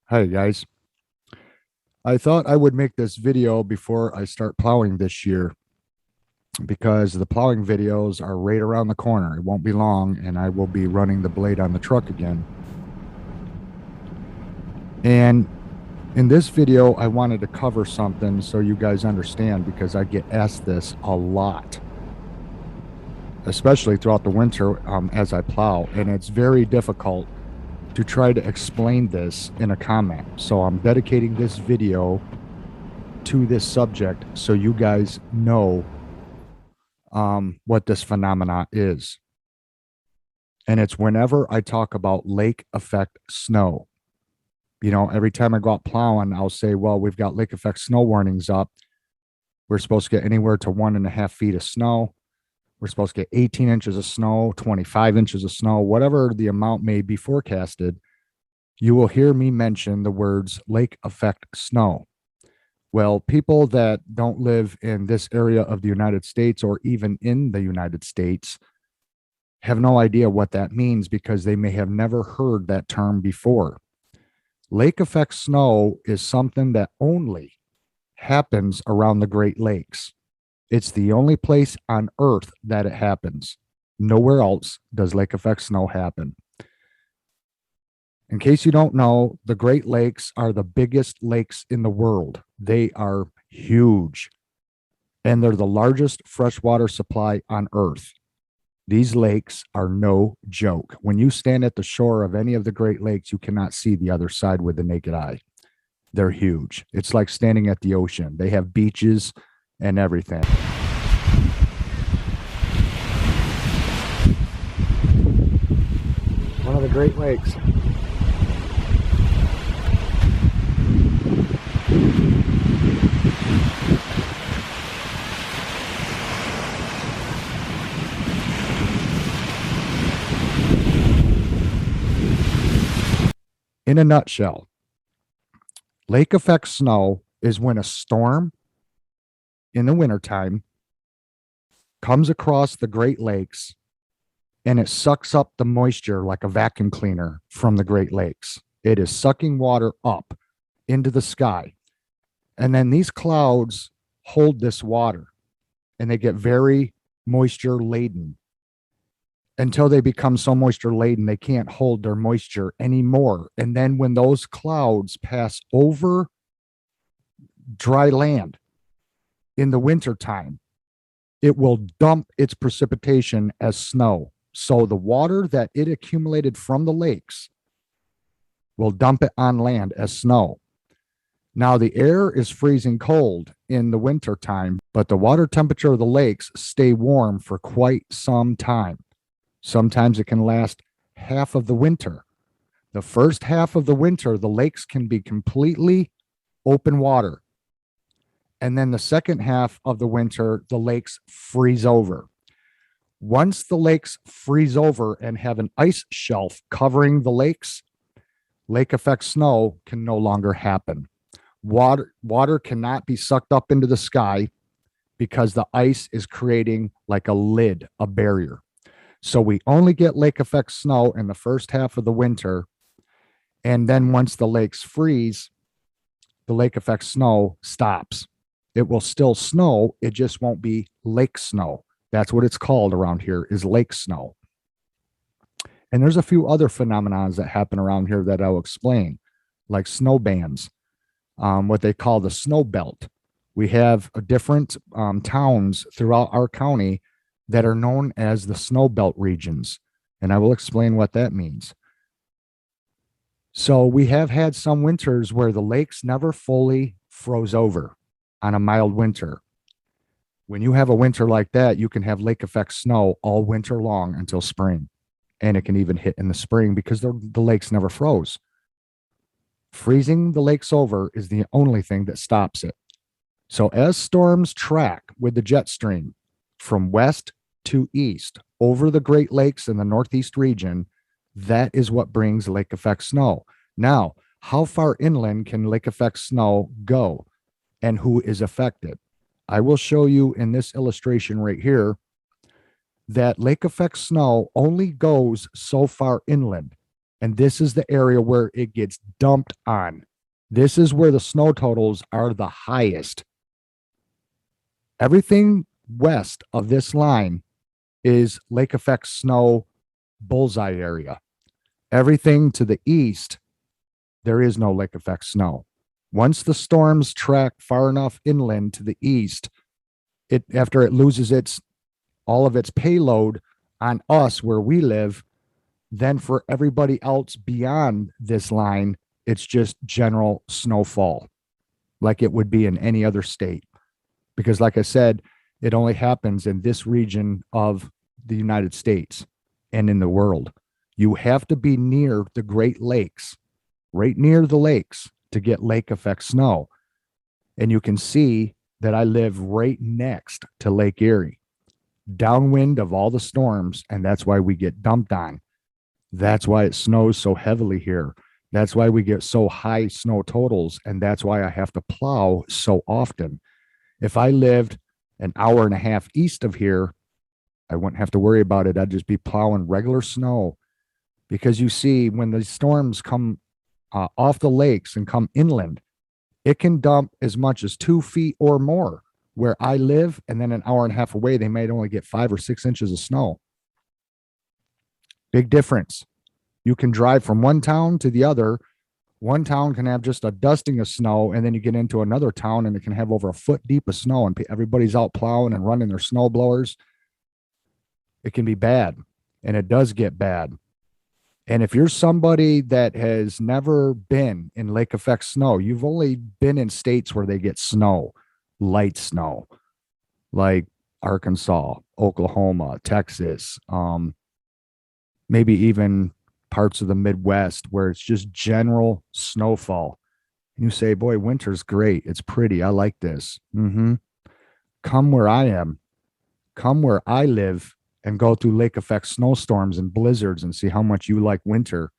Hi guys. I thought I would make this video before I start plowing this year because the plowing videos are right around the corner. It won't be long and I will be running the blade on the truck again. And in this video, I wanted to cover something so you guys understand because I get asked this a lot, especially throughout the winter as I plow. And it's very difficult to try to explain this in a comment. So I'm dedicating this video to this subject so you guys know what this phenomena is. And it's whenever I talk about lake effect snow. You know, every time I go out plowing, I'll say, well, we've got lake effect snow warnings up. We're supposed to get anywhere to 1.5 feet of snow. We're supposed to get 18 inches of snow, 25 inches of snow, whatever the amount may be forecasted. You will hear me mention the words lake effect snow. Well, people that don't live in this area of the United States or even in the United States have no idea what that means because they may have never heard that term before. Lake effect snow is something that only happens around the Great Lakes. It's the only place on earth that it happens. Nowhere else does lake effect snow happen. In case you don't know, the Great Lakes are the biggest lakes in the world. They are huge, and they're the largest freshwater supply on earth. These lakes are no joke. When you stand at the shore of any of the Great Lakes, you cannot see the other side with the naked eye. They're huge. It's like standing at the ocean. They have beaches and everything. One of the Great Lakes. In a nutshell, lake effect snow is when a storm in the wintertime comes across the Great Lakes and it sucks up the moisture like a vacuum cleaner from the Great Lakes. It is sucking water up into the sky. And then these clouds hold this water and they get very moisture laden until they become so moisture laden they can't hold their moisture anymore. And then when those clouds pass over dry land in the wintertime, it will dump its precipitation as snow. So the water that it accumulated from the lakes will dump it on land as snow. Now the air is freezing cold in the wintertime, but the water temperature of the lakes stay warm for quite some time. Sometimes it can last half of the winter. The first half of the winter, the lakes can be completely open water. And then the second half of the winter, the lakes freeze over. Once the lakes freeze over and have an ice shelf covering the lakes, lake effect snow can no longer happen. Water cannot be sucked up into the sky because the ice is creating like a lid, a barrier. So we only get lake effect snow in the first half of the winter. And then once the lakes freeze, the lake effect snow stops. It will still snow. It just won't be lake snow. That's what it's called around here, is lake snow. And there's a few other phenomena that happen around here that I'll explain, like snow bands, what they call the snow belt. We have different towns throughout our county that are known as the snow belt regions. And I will explain what that means. So we have had some winters where the lakes never fully froze over on a mild winter. When you have a winter like that, you can have lake effect snow all winter long until spring. And it can even hit in the spring because the lakes never froze. Freezing the lakes over is the only thing that stops it. So as storms track with the jet stream from west to east over the Great Lakes in the Northeast region, that is what brings lake effect snow. Now, how far inland can lake effect snow go and who is affected? I will show you in this illustration right here that lake effect snow only goes so far inland. And this is the area where it gets dumped on. This is where the snow totals are the highest. Everything west of this line is lake effect snow bullseye area. Everything to the east, there is no lake effect snow. Once the storms track far enough inland to the east, after it loses all of its payload on us where we live, then for everybody else beyond this line, it's just general snowfall, like it would be in any other state. Because like I said, it only happens in this region of the United States and in the world. You have to be near the Great Lakes, right near the lakes, to get lake effect snow. And you can see that I live right next to Lake Erie, downwind of all the storms, and that's why we get dumped on. That's why it snows so heavily here. That's why we get so high snow totals, and that's why I have to plow so often. If I lived an hour and a half east of here, I wouldn't have to worry about it. I'd just be plowing regular snow. Because you see, when the storms come off the lakes and come inland, it can dump as much as 2 feet or more where I live. And then an hour and a half away, they might only get 5 or 6 inches of snow. Big difference. You can drive from one town to the other. One town can have just a dusting of snow, and then you get into another town and it can have over a foot deep of snow, and everybody's out plowing and running their snow blowers. It can be bad, and it does get bad. And if you're somebody that has never been in lake effect snow, you've only been in states where they get snow, light snow, like Arkansas, Oklahoma, Texas, maybe even parts of the Midwest where it's just general snowfall. And you say, boy, winter's great. It's pretty. I like this. Come where I am. Come where I live and go through lake effect snowstorms and blizzards and see how much you like winter.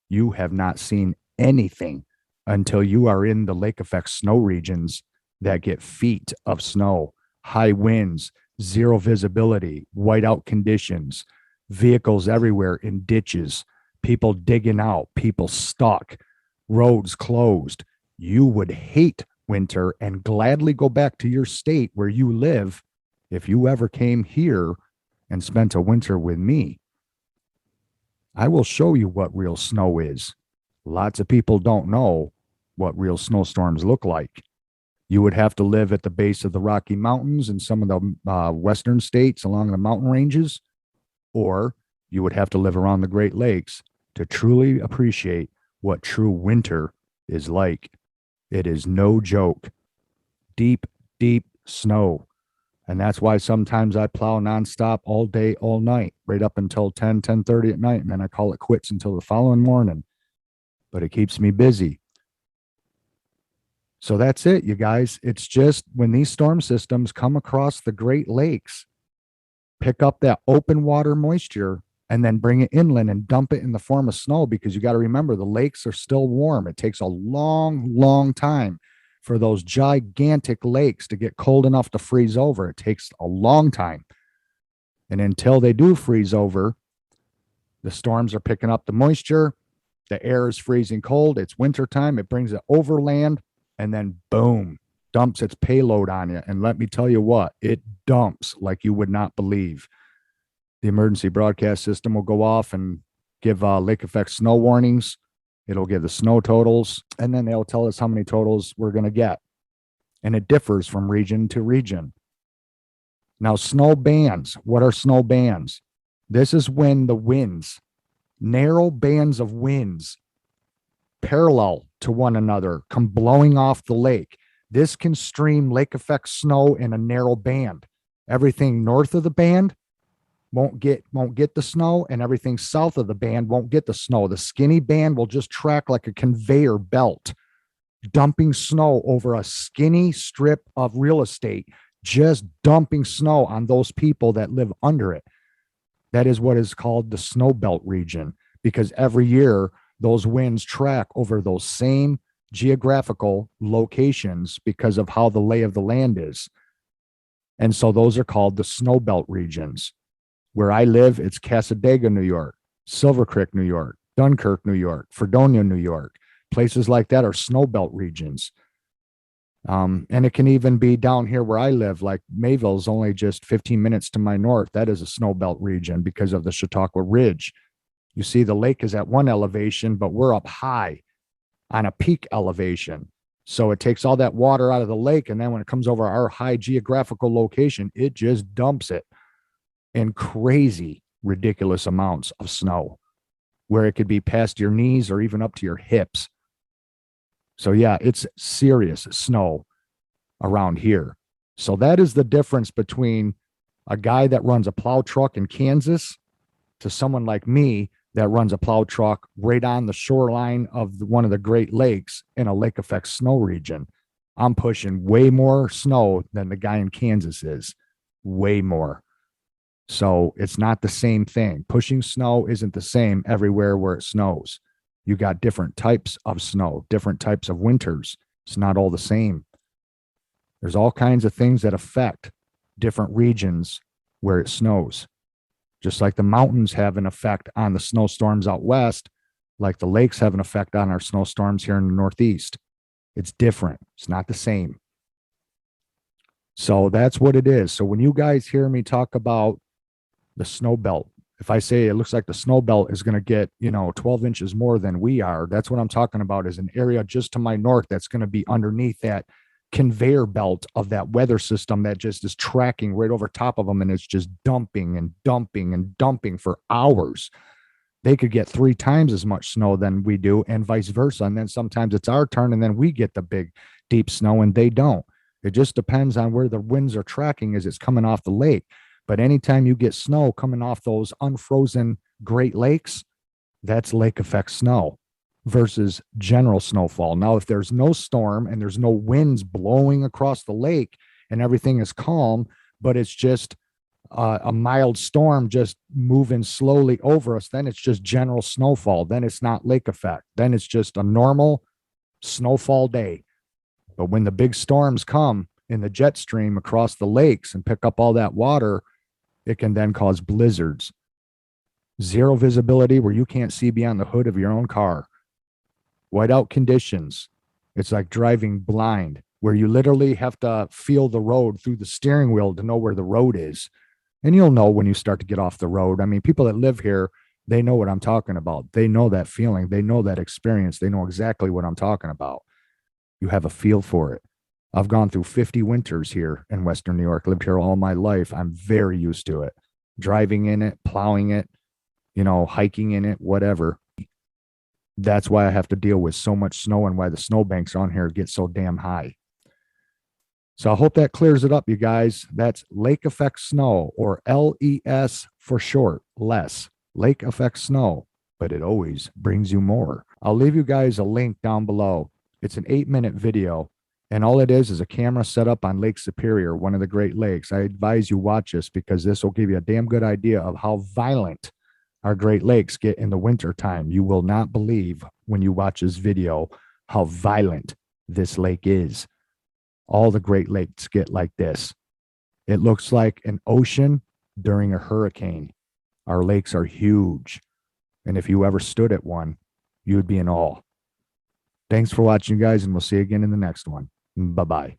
You have not seen anything until you are in the lake effect snow regions that get feet of snow, high winds, zero visibility, whiteout conditions, vehicles everywhere in ditches, people digging out, people stuck, roads closed. You would hate winter and gladly go back to your state where you live if you ever came here and spent a winter with me. I will show you what real snow is. Lots of people don't know what real snowstorms look like. You would have to live at the base of the Rocky Mountains and some of the western states along the mountain ranges, or you would have to live around the Great Lakes to truly appreciate what true winter is like. It is no joke. Deep, deep snow. And that's why sometimes I plow nonstop all day, all night, right up until 10:30 at night. And then I call it quits until the following morning. But it keeps me busy. So that's it, you guys. It's just when these storm systems come across the Great Lakes, pick up that open water moisture and then bring it inland and dump it in the form of snow, because you got to remember the lakes are still warm. It takes a long, long time for those gigantic lakes to get cold enough to freeze over. It takes a long time. And until they do freeze over, the storms are picking up the moisture. The air is freezing cold. It's wintertime. It brings it overland, and then boom, dumps its payload on you. And let me tell you what, it dumps like you would not believe. The emergency broadcast system will go off and give lake effect snow warnings. It'll give the snow totals, and then they'll tell us how many totals we're going to get. And it differs from region to region. Now, snow bands. What are snow bands? This is when the winds, narrow bands of winds, parallel to one another, come blowing off the lake. This can stream lake effect snow in a narrow band. Everything north of the band won't get the snow, and everything south of the band won't get the snow. The skinny band will just track like a conveyor belt, dumping snow over a skinny strip of real estate, just dumping snow on those people that live under it. That is what is called the snow belt region, because every year those winds track over those same geographical locations because of how the lay of the land is. And so those are called the snow belt regions. Where I live, it's Cassadaga, New York, Silver Creek, New York, Dunkirk, New York, Fredonia, New York. Places like that are snowbelt regions. And it can even be down here where I live, like Mayville's only just 15 minutes to my north. That is a snowbelt region because of the Chautauqua Ridge. You see, the lake is at one elevation, but we're up high on a peak elevation. So it takes all that water out of the lake. And then when it comes over our high geographical location, it just dumps it in crazy, ridiculous amounts of snow where it could be past your knees or even up to your hips. So, yeah, it's serious snow around here. So, that is the difference between a guy that runs a plow truck in Kansas to someone like me that runs a plow truck right on the shoreline of one of the Great Lakes in a lake effect snow region. I'm pushing way more snow than the guy in Kansas is, way more. So it's not the same thing. Pushing snow isn't the same everywhere where it snows. You got different types of snow, different types of winters. It's not all the same. There's all kinds of things that affect different regions where it snows. Just like the mountains have an effect on the snowstorms out west, like the lakes have an effect on our snowstorms here in the Northeast. It's different. It's not the same. So that's what it is. So when you guys hear me talk about the snow belt, if I say it looks like the snow belt is going to get, 12 inches more than we are, that's what I'm talking about, is an area just to my north that's going to be underneath that conveyor belt of that weather system that just is tracking right over top of them, and it's just dumping and dumping and dumping for hours. They could get 3 times as much snow than we do, and vice versa. And then sometimes it's our turn, and then we get the big deep snow and they don't. It just depends on where the winds are tracking as it's coming off the lake. But anytime you get snow coming off those unfrozen Great Lakes, that's lake effect snow versus general snowfall. Now, if there's no storm and there's no winds blowing across the lake and everything is calm, but it's just a mild storm just moving slowly over us, then it's just general snowfall. Then it's not lake effect. Then it's just a normal snowfall day. But when the big storms come in the jet stream across the lakes and pick up all that water, it can then cause blizzards. Zero visibility where you can't see beyond the hood of your own car. Whiteout conditions. It's like driving blind, where you literally have to feel the road through the steering wheel to know where the road is. And you'll know when you start to get off the road. I mean, people that live here, they know what I'm talking about. They know that feeling. They know that experience. They know exactly what I'm talking about. You have a feel for it. I've gone through 50 winters here in Western New York, lived here all my life. I'm very used to it. Driving in it, plowing it, hiking in it, whatever. That's why I have to deal with so much snow and why the snowbanks on here get so damn high. So I hope that clears it up, you guys. That's lake effect snow, or LES for short, less. Lake effect snow, but it always brings you more. I'll leave you guys a link down below. It's an 8-minute video, and all it is a camera set up on Lake Superior, one of the Great Lakes. I advise you watch this because this will give you a damn good idea of how violent our Great Lakes get in the winter time. You will not believe when you watch this video how violent this lake is. All the Great Lakes get like this. It looks like an ocean during a hurricane. Our lakes are huge. And if you ever stood at one, you would be in awe. Thanks for watching, guys, and we'll see you again in the next one. Bye-bye.